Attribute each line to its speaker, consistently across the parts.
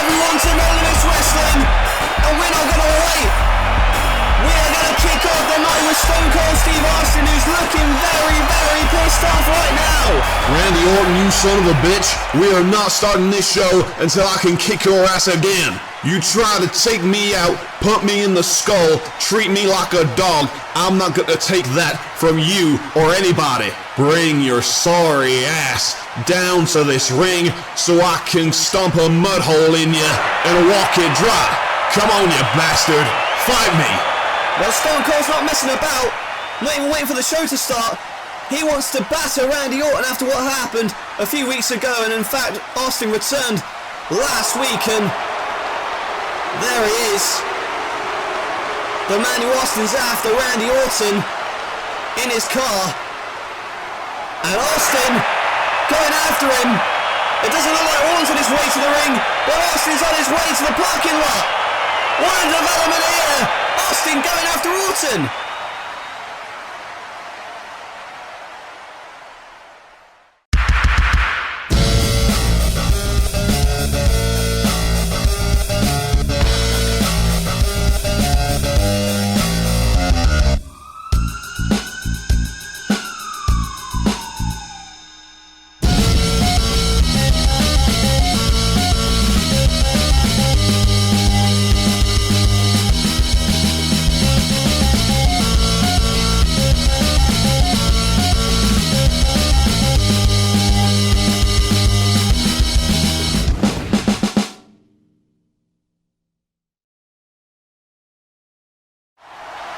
Speaker 1: everyone to No Limits Wrestling, and we're not going to wait. We are going to kick off the night with Stone Cold Steve Austin, who's looking very, very pissed off right now.
Speaker 2: Randy Orton, you son of a bitch, we are not starting this show until I can kick your ass again. You try to take me out, pump me in the skull, treat me like a dog. I'm not gonna take that from you or anybody. Bring your sorry ass down to this ring so I can stomp a mud hole in you and walk it dry. Come on, you bastard, fight me.
Speaker 1: Well, Stone Cold's not messing about, not even waiting for the show to start. He wants to batter Randy Orton after what happened a few weeks ago, and in fact, Austin returned last week, and there he is. The man who Austin's after, Randy Orton, in his car. And Austin going after him. It doesn't look like Orton's on his way to the ring, but Austin's on his way to the parking lot. What a development here. Austin going after Orton.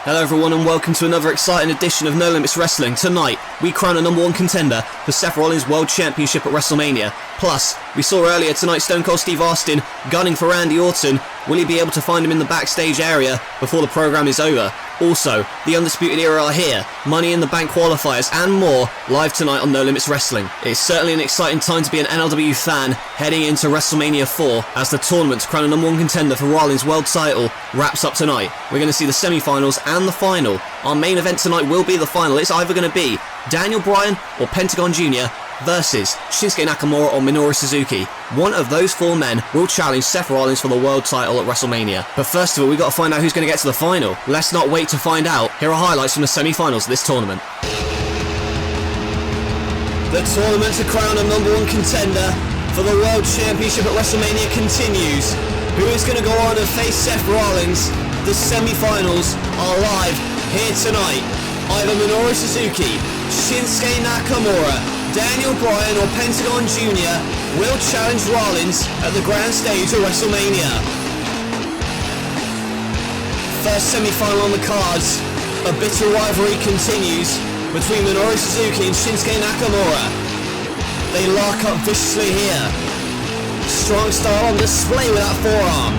Speaker 1: Hello everyone and welcome to another exciting edition of No Limits Wrestling. Tonight, we crown a number one contender for Seth Rollins' World Championship at WrestleMania. Plus, we saw earlier tonight Stone Cold Steve Austin gunning for Randy Orton. Will he be able to find him in the backstage area before the program is over? Also, the Undisputed Era are here, Money in the Bank qualifiers and more, live tonight on No Limits Wrestling. It's certainly an exciting time to be an NLW fan heading into WrestleMania 4 as the tournament to crown a number one contender for Rollins' world title wraps up tonight. We're going to see the semi-finals and the final. Our main event tonight will be the final. It's either going to be Daniel Bryan or Pentagon Jr. versus Shinsuke Nakamura or Minoru Suzuki. One of those four men will challenge Seth Rollins for the world title at WrestleMania. But first of all, we've got to find out who's going to get to the final. Let's not wait to find out. Here are highlights from the semi-finals of this tournament. The tournament to crown a number one contender for the World Championship at WrestleMania continues. Who is going to go on and face Seth Rollins? The semi-finals are live here tonight. Either Minoru Suzuki, Shinsuke Nakamura, Daniel Bryan or Pentagon Jr. will challenge Rollins at the grand stage of WrestleMania. First semi-final on the cards, a bitter rivalry continues between Minoru Suzuki and Shinsuke Nakamura. They lock up viciously here. Strong style on display with that forearm.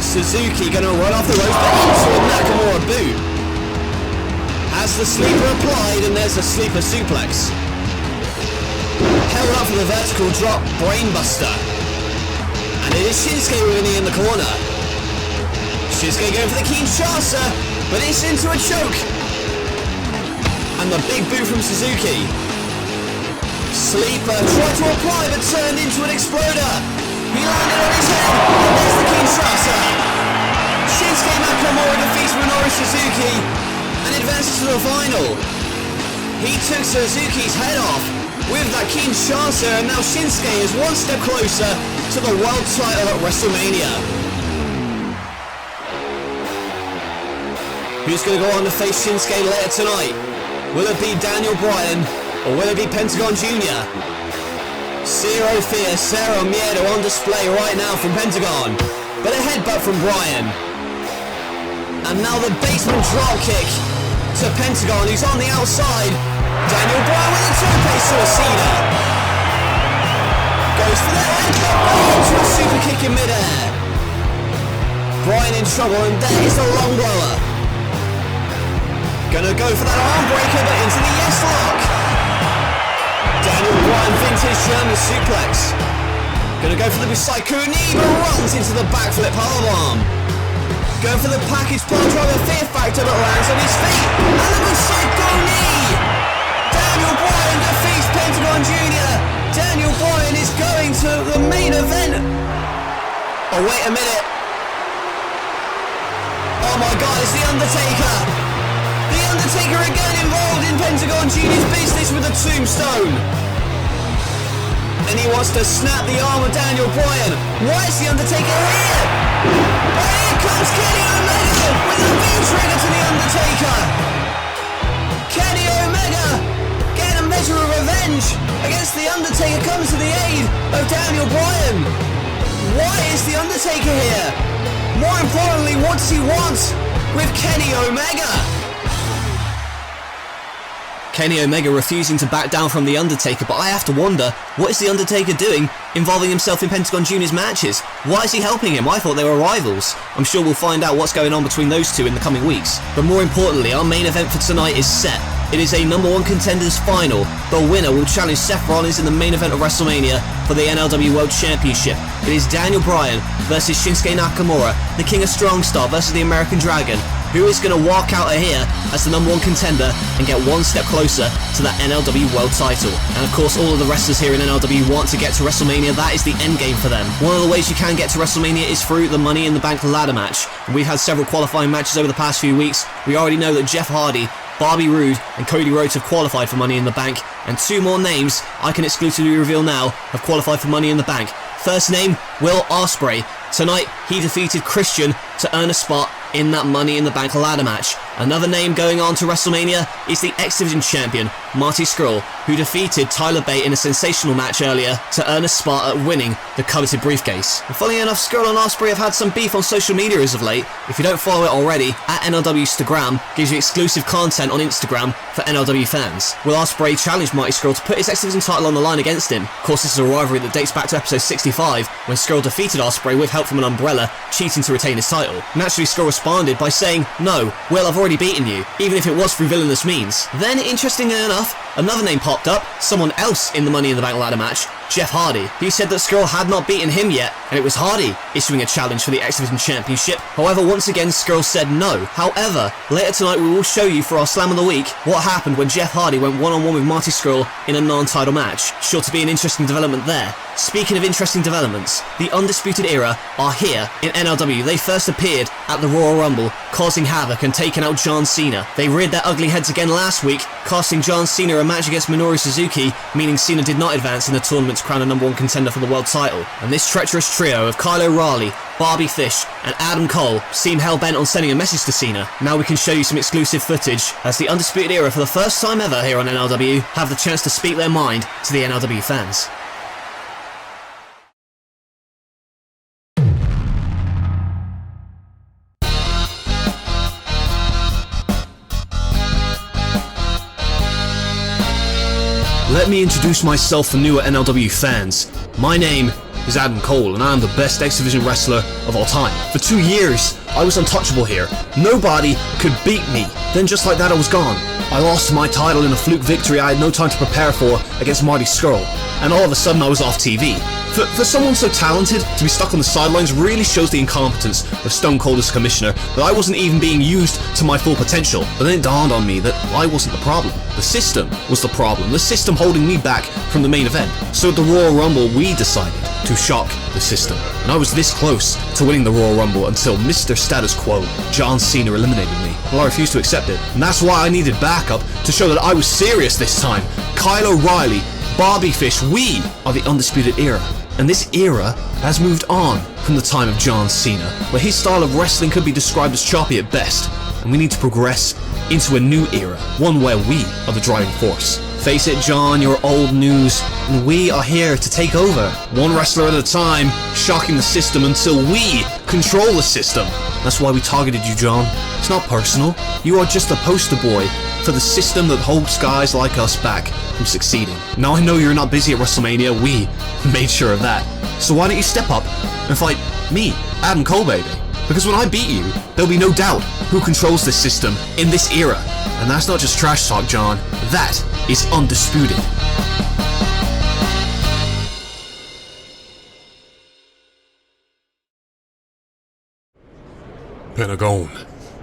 Speaker 1: Suzuki gonna run off the ropes but into a Nakamura boot. Has the sleeper applied and there's a sleeper suplex. Held up for the vertical drop, brainbuster. And it is Shinsuke with a knee in the corner. Shinsuke going for the Kinshasa, but it's into a choke. And the big boot from Suzuki. Sleeper tried to apply but turned into an exploder. He landed on his head, and there's the Kinshasa. Shinsuke Nakamura defeats Minoru Suzuki and advances to the final. He took Suzuki's head off with that Kinshasa, and now Shinsuke is one step closer to the world title at WrestleMania. Who's going to go on to face Shinsuke later tonight? Will it be Daniel Bryan or will it be Pentagon Jr.? Zero fear, Cero Miedo on display right now from Pentagon, but a headbutt from Bryan. And now the basement drop kick to Pentagon, who's on the outside. Daniel Bryan with a tope suicida. Goes for the headbutt into a super kick in midair. Bryan in trouble, and there is the long blower. Gonna go for that arm breaker, but into the yes lock. Daniel Bryan vintage German suplex. Gonna go for the Psycho knee, but runs into the backflip powerbomb. Going for the package pile driver Fear Factor, but lands on his feet. And the Psycho knee. Daniel Bryan defeats Pentagon Jr. Daniel Bryan is going to the main event Oh, wait a minute. Oh my God, it's The Undertaker. The Undertaker again involved in Pentagon Jr.'s business with a tombstone. And he wants to snap the arm of Daniel Bryan. Why is The Undertaker here? Oh, here comes Kenny Omega with a V-trigger to The Undertaker. Kenny Omega getting a measure of revenge against The Undertaker, comes to the aid of Daniel Bryan. Why is The Undertaker here? More importantly, what does he want with Kenny Omega? Kenny Omega refusing to back down from The Undertaker, but I have to wonder, what is The Undertaker doing involving himself in Pentagon Jr.'s matches? Why is he helping him? I thought they were rivals. I'm sure we'll find out what's going on between those two in the coming weeks. But more importantly, our main event for tonight is set. It is a number one contenders final. The winner will challenge Seth Rollins in the main event of WrestleMania for the NLW World Championship. It is Daniel Bryan versus Shinsuke Nakamura, the King of Strong Style versus the American Dragon. Who is going to walk out of here as the number one contender and get one step closer to that NLW World title? And of course, all of the wrestlers here in NLW want to get to WrestleMania. That is the end game for them. One of the ways you can get to WrestleMania is through the Money in the Bank ladder match. And we've had several qualifying matches over the past few weeks. We already know that Jeff Hardy, Bobby Roode and Cody Rhodes have qualified for Money in the Bank, and two more names I can exclusively reveal now have qualified for Money in the Bank. First name, Will Ospreay. Tonight he defeated Christian to earn a spot in that Money in the Bank ladder match. Another name going on to WrestleMania is the X Division champion, Marty Scurll, who defeated Tyler Bate in a sensational match earlier to earn a spot at winning the coveted briefcase. And funnily enough, Scurll and Ospreay have had some beef on social media as of late. If you don't follow it already, at NLW Instagram gives you exclusive content on Instagram for NLW fans. Will Ospreay challenged Marty Scurll to put his X Division title on the line against him. Of course, this is a rivalry that dates back to episode 65, when Scurll defeated Ospreay with help from an umbrella, cheating to retain his title. Naturally, Scurll responded by saying, "No, Will, I've already beaten you, even if it was through villainous means." Then, interestingly enough, another name popped up, someone else in the Money in the Bank ladder match, Jeff Hardy. He said that Scurll had not beaten him yet, and it was Hardy issuing a challenge for the X Division Championship. However, once again, Scurll said no. However, later tonight we will show you for our Slam of the Week what happened when Jeff Hardy went one-on-one with Marty Scurll in a non-title match. Sure to be an interesting development there. Speaking of interesting developments, the Undisputed Era are here in NLW. They first appeared at the Royal Rumble, causing havoc and taking out John Cena. They reared their ugly heads again last week, costing John Cena a match against Minoru Suzuki, meaning Cena did not advance in the tournament to crown a number one contender for the world title. And this treacherous trio of Kyle O'Reilly, Bobby Fish and Adam Cole seem hell-bent on sending a message to Cena. Now we can show you some exclusive footage as the Undisputed Era, for the first time ever here on NLW, have the chance to speak their mind to the NLW fans. Let me introduce myself for newer NLW fans. My name is Adam Cole, and I am the best X Division wrestler of all time. For 2 years, I was untouchable here. Nobody could beat me. Then just like that, I was gone. I lost my title in a fluke victory I had no time to prepare for against Marty Scurll, and all of a sudden I was off TV. For someone so talented to be stuck on the sidelines really shows the incompetence of Stone Cold as commissioner, that I wasn't even being used to my full potential. But then it dawned on me that I wasn't the problem. The system was the problem. The system holding me back from the main event. So at the Royal Rumble, we decided to shock the system. And I was this close to winning the Royal Rumble until Mr. Status Quo, John Cena, eliminated me. Well, I refused to accept it. And that's why I needed backup to show that I was serious this time. Kyle O'Reilly, Bobby Fish, we are the Undisputed Era. And this era has moved on from the time of John Cena, where his style of wrestling could be described as choppy at best, and we need to progress into a new era, one where we are the driving force. Face it, John, you're old news, and we are here to take over, one wrestler at a time, shocking the system until we control the system. That's why we targeted you, John. It's not personal. You are just a poster boy for the system that holds guys like us back from succeeding. Now I know you're not busy at WrestleMania, we made sure of that. So why don't you step up and fight me, Adam Cole, baby? Because when I beat you, there'll be no doubt who controls this system in this era. And that's not just trash talk, John. That is undisputed.
Speaker 2: Pentagon,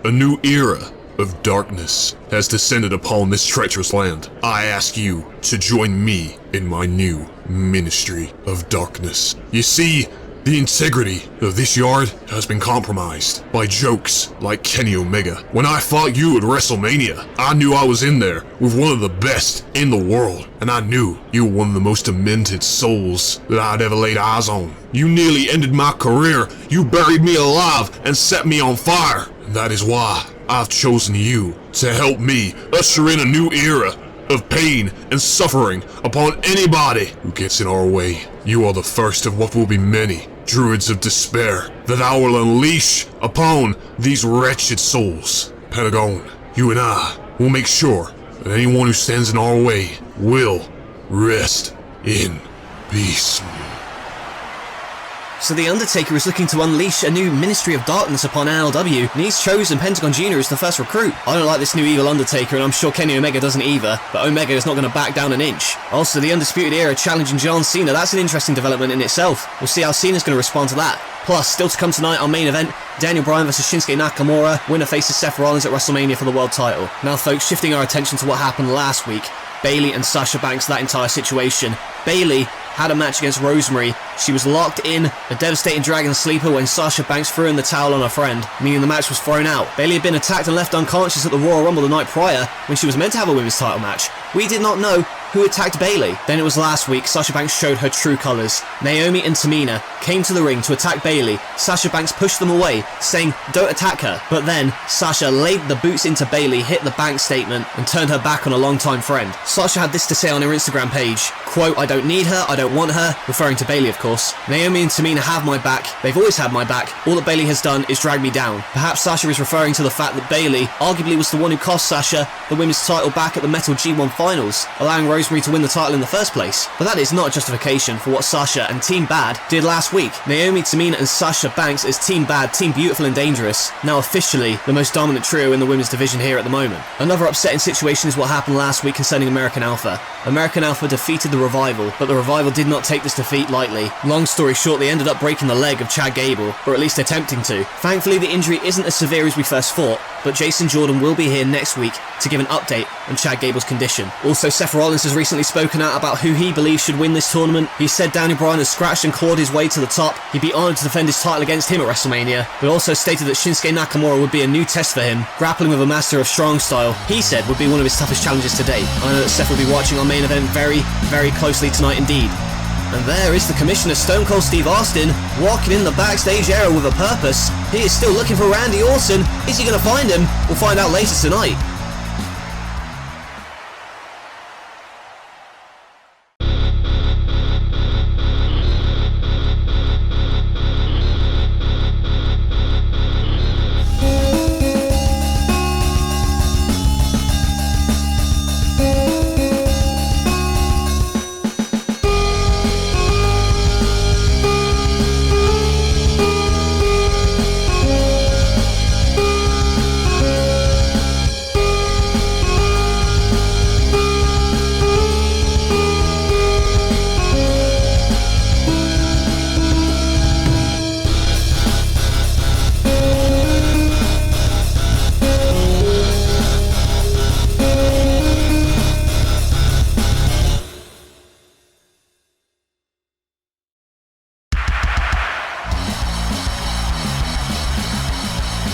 Speaker 2: a new era of darkness has descended upon this treacherous land. I ask you to join me in my new ministry of darkness. You see, The integrity of this yard has been compromised by jokes like Kenny Omega. When I fought you at WrestleMania, I knew I was in there with one of the best in the world, and I knew you were one of the most demented souls that I'd ever laid eyes on. You nearly ended my career, you buried me alive and set me on fire, and that is why I've chosen you to help me usher in a new era of pain and suffering upon anybody who gets in our way. You are the first of what will be many druids of despair that I will unleash upon these wretched souls. Pentagon, you and I will make sure that anyone who stands in our way will rest in peace.
Speaker 1: So The Undertaker is looking to unleash a new Ministry of Darkness upon NLW, and he's chosen Pentagon Jr. as the first recruit. I don't like this new evil Undertaker, and I'm sure Kenny Omega doesn't either, but Omega is not going to back down an inch. Also, the Undisputed Era challenging John Cena, that's an interesting development in itself. We'll see how Cena's going to respond to that. Plus, still to come tonight, our main event, Daniel Bryan vs Shinsuke Nakamura, winner faces Seth Rollins at WrestleMania for the world title. Now folks, shifting our attention to what happened last week, Bayley and Sasha Banks, that entire situation. Bayley had a match against Rosemary. She was locked in a devastating dragon sleeper when Sasha Banks threw in the towel on her friend, meaning the match was thrown out. Bayley had been attacked and left unconscious at the Royal Rumble the night prior when she was meant to have a women's title match. We did not know who attacked Bayley. Then it was last week, Sasha Banks showed her true colours. Naomi and Tamina came to the ring to attack Bayley. Sasha Banks pushed them away, saying, "Don't attack her." But then, Sasha laid the boots into Bayley, hit the bank statement, and turned her back on a longtime friend. Sasha had this to say on her Instagram page, quote, "I don't need her, I don't want her," referring to Bayley of course. "Naomi and Tamina have my back, they've always had my back, all that Bayley has done is drag me down." Perhaps Sasha is referring to the fact that Bayley arguably was the one who cost Sasha the women's title back at the Metal G1 finals, allowing Rosemary to win the title in the first place. But that is not justification for what Sasha and Team Bad did last week. Naomi, Tamina and Sasha Banks as Team Bad, Team Beautiful and Dangerous, now officially the most dominant trio in the women's division here at the moment. Another upsetting situation is what happened last week concerning American Alpha. American Alpha defeated the Revival, but the Revival did not take this defeat lightly. Long story short, they ended up breaking the leg of Chad Gable, or at least attempting to. Thankfully, the injury isn't as severe as we first thought, but Jason Jordan will be here next week to give an update on Chad Gable's condition. Also, Seth Rollins has recently spoken out about who he believes should win this tournament. He said Daniel Bryan has scratched and clawed his way to the top. He'd be honoured to defend his title against him at WrestleMania, but also stated that Shinsuke Nakamura would be a new test for him. Grappling with a master of strong style, he said, would be one of his toughest challenges to date. I know that Seth will be watching our main event very, very closely tonight indeed. And there is the Commissioner Stone Cold Steve Austin, walking in the backstage area with a purpose. He is still looking for Randy Orton. Is he going to find him? We'll find out later tonight.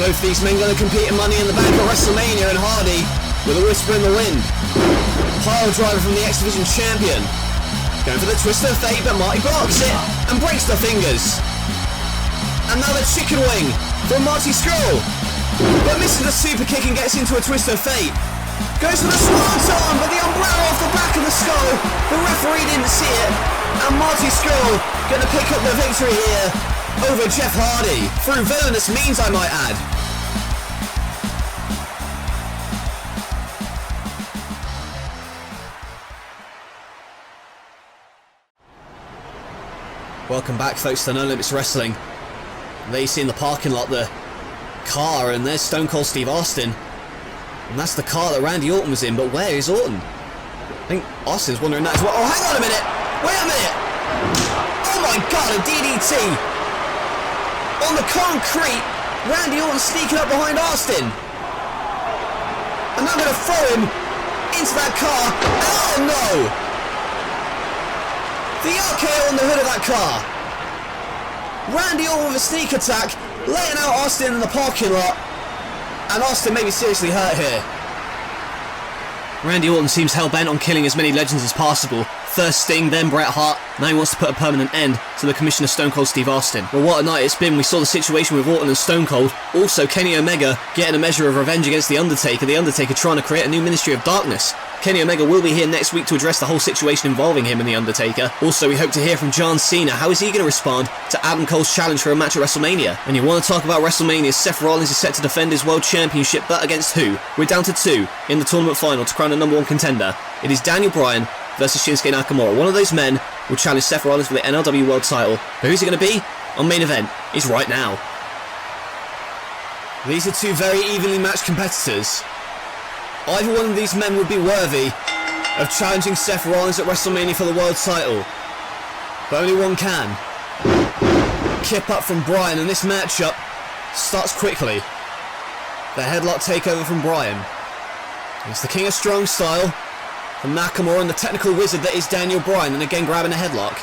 Speaker 1: Both these men going to compete in Money in the Bank at WrestleMania, and Hardy with a whisper in the wind. Pile driver from the X Division champion. Going for the twist of fate, but Marty blocks it and breaks the fingers. Another chicken wing from Marty Scurll, but misses the super kick and gets into a twist of fate. Goes for the swanton, but the umbrella off the back of the skull. The referee didn't see it, and Marty Scurll going to pick up the victory here over Jeff Hardy, through villainous means I might add. Welcome back folks to No Limits Wrestling. There you see in the parking lot the car, and there's Stone Cold Steve Austin. And that's the car that Randy Orton was in, but where is Orton? I think Austin's wondering that as well. Oh, hang on a minute! Wait a minute! Oh my god, a DDT! On the concrete, Randy Orton sneaking up behind Austin. And I'm going to throw him into that car. Oh no! The RKO on the hood of that car. Randy Orton with a sneak attack, laying out Austin in the parking lot. And Austin may be seriously hurt here. Randy Orton seems hell-bent on killing as many legends as possible. First Sting, then Bret Hart, now he wants to put a permanent end to the commission of Stone Cold Steve Austin. Well, what a night it's been. We saw the situation with Orton and Stone Cold. Also, Kenny Omega getting a measure of revenge against The Undertaker trying to create a new Ministry of Darkness. Kenny Omega will be here next week to address the whole situation involving him and The Undertaker. Also, we hope to hear from John Cena. How is he going to respond to Adam Cole's challenge for a match at WrestleMania? And you want to talk about WrestleMania, Seth Rollins is set to defend his World Championship, but against who? We're down to 2 in the tournament final to crown a number 1 contender. It is Daniel Bryan versus Shinsuke Nakamura. One of those men will challenge Seth Rollins for the NLW World title. But who's it going to be? On Main Event is right now. These are 2 very evenly matched competitors. Either one of these men would be worthy of challenging Seth Rollins at WrestleMania for the world title. But only one can. Kip up from Bryan, and this matchup starts quickly. The headlock takeover from Bryan. It's the King of Strong style from Nakamura and the technical wizard that is Daniel Bryan, and again grabbing a headlock.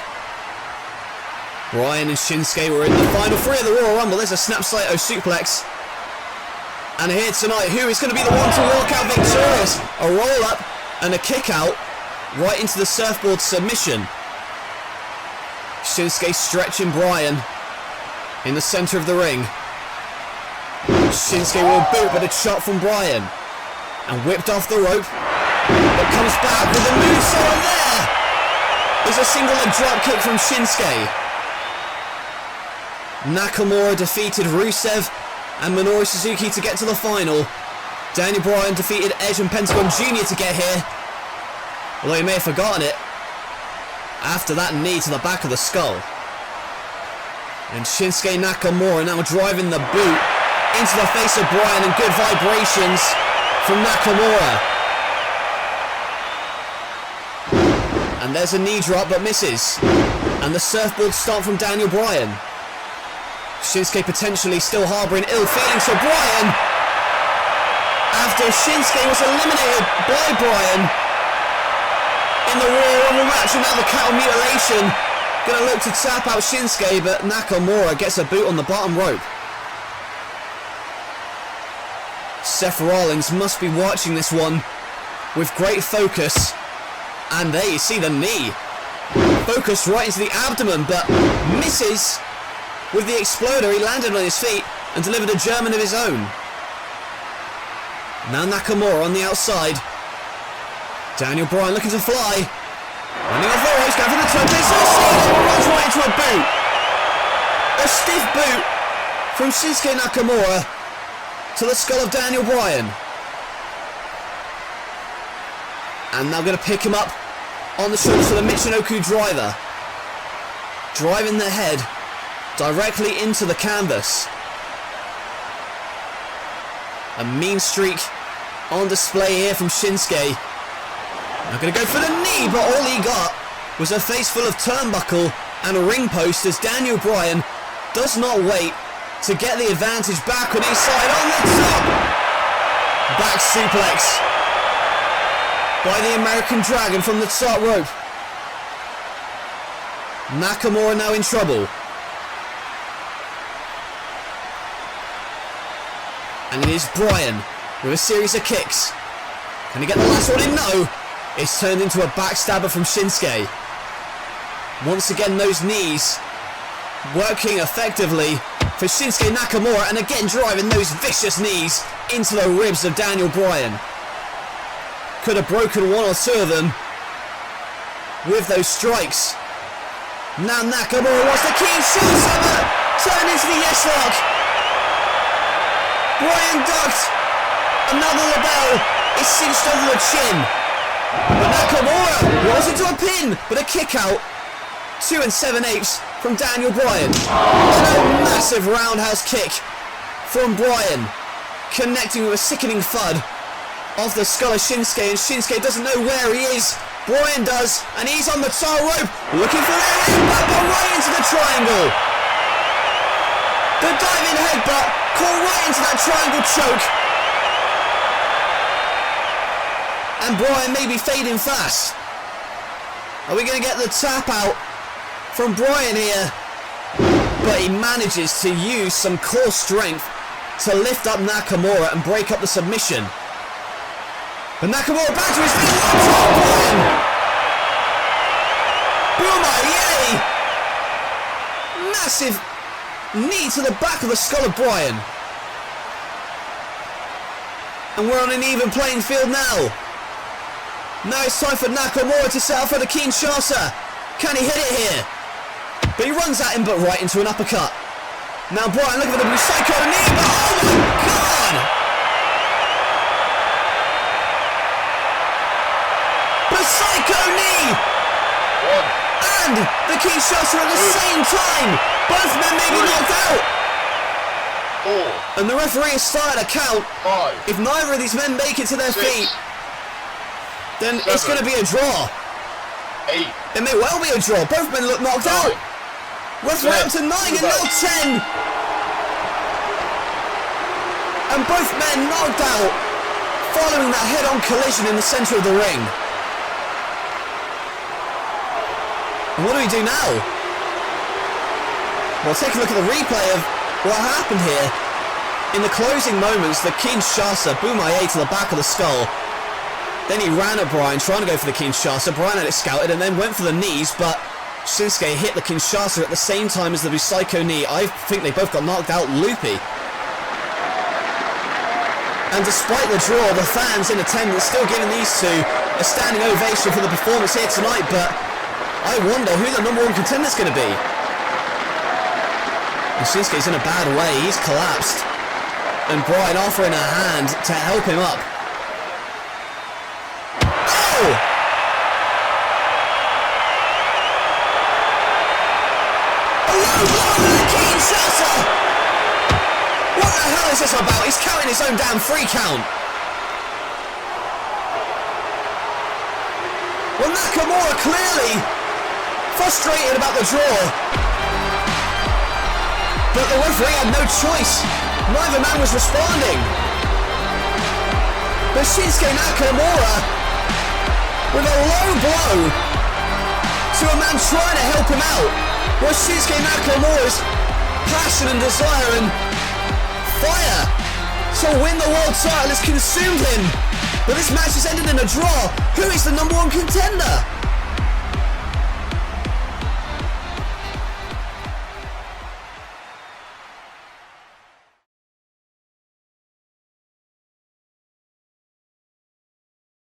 Speaker 1: Bryan and Shinsuke were in the final 3 of the Royal Rumble. There's a snap Saito suplex. And here tonight, who is going to be the one to walk out victorious? A roll-up and a kick-out right into the surfboard submission. Shinsuke stretching Bryan in the centre of the ring. Shinsuke will boot, but a shot from Bryan. And whipped off the rope. But comes back with a moonsault, and there is a single leg drop kick from Shinsuke. Nakamura defeated Rusev and Minoru Suzuki to get to the final. Daniel Bryan defeated Edge and Pentagon Jr. to get here. Although he may have forgotten it after that knee to the back of the skull. And Shinsuke Nakamura now driving the boot into the face of Bryan, and good vibrations from Nakamura. And there's a knee drop but misses. And the surfboard stomp from Daniel Bryan. Shinsuke potentially still harbouring ill feelings for Bryan after Shinsuke was eliminated by Bryan in the Royal Rumble match, and now the cattle mutilation gonna look to tap out Shinsuke, but Nakamura gets a boot on the bottom rope. Seth Rollins must be watching this one with great focus, and there you see the knee focused right into the abdomen, but misses. With the exploder, he landed on his feet and delivered a German of his own. Now Nakamura on the outside. Daniel Bryan looking to fly. Running off the ropes, going for the turnbuckle. Runs right into a boot. A stiff boot from Shinsuke Nakamura to the skull of Daniel Bryan. And now going to pick him up on the shoulders for the Michinoku driver. Driving the head directly into the canvas. A mean streak on display here from Shinsuke. Now going to go for the knee, but all he got was a face full of turnbuckle and a ring post as Daniel Bryan does not wait to get the advantage back on his side on the top. Back suplex by the American Dragon from the top rope. Nakamura now in trouble. And it is Bryan with a series of kicks. Can he get the last one in? No. It's turned into a backstabber from Shinsuke. Once again, those knees working effectively for Shinsuke Nakamura, and again driving those vicious knees into the ribs of Daniel Bryan. Could have broken one or two of them with those strikes. Now Nakamura wants the key showstopper, turned into the yes lock. Bryan ducked. Another label is cinched over the chin. But Nakamura rolls into a pin, but a kick out. 2 7/8 from Daniel Bryan. And a massive roundhouse kick from Bryan, connecting with a sickening thud off the skull of Shinsuke, and Shinsuke doesn't know where he is. Bryan does, and he's on the top rope, looking for the headbutt, but right into the triangle. The diving headbutt caught right into that triangle choke. And Bryan may be fading fast. Are we going to get the tap out from Bryan here? but he manages to use some core strength to lift up Nakamura and break up the submission. But Nakamura back to his feet. Boomer, massive knee to the back of the skull of Bryan. And we're on an even playing field now. Now it's time for Nakamura to set up for the Kinshasa. Can he hit it here? But he runs at him, but right into an uppercut. Now Bryan looking for the blue psycho knee, but oh my god! The psycho knee! And the Kinshasa at the same time! Both men may be knocked out! And the referee has started a count. If neither of these men make it to their feet, then it's going to be a draw. It may well be a draw. Both men look knocked out. Referee up to 9 and now 10. And both men knocked out following that head-on collision in the centre of the ring. And what do we do now? Well, take a look at the replay of what happened here. In the closing moments, the Kinshasa, Bumaye to the back of the skull. Then he ran at Bryan, trying to go for the Kinshasa. Bryan had it scouted and then went for the knees, but Shinsuke hit the Kinshasa at the same time as the Busaiku knee. I think they both got knocked out loopy. And despite the draw, the fans in attendance still giving these two a standing ovation for the performance here tonight, but I wonder who the number one contender is going to be. And Shinsuke's in a bad way, he's collapsed. And Bryan offering a hand to help him up. Oh! A low blow to the Kinshasa! What the hell is this about? He's counting his own damn 3 count. Well, Nakamura clearly frustrated about the draw. But the referee had no choice. Neither man was responding. But Shinsuke Nakamura with a low blow to a man trying to help him out. Well, Shinsuke Nakamura's passion and desire and fire to win the world title has consumed him. But this match has ended in a draw. Who is the number one contender?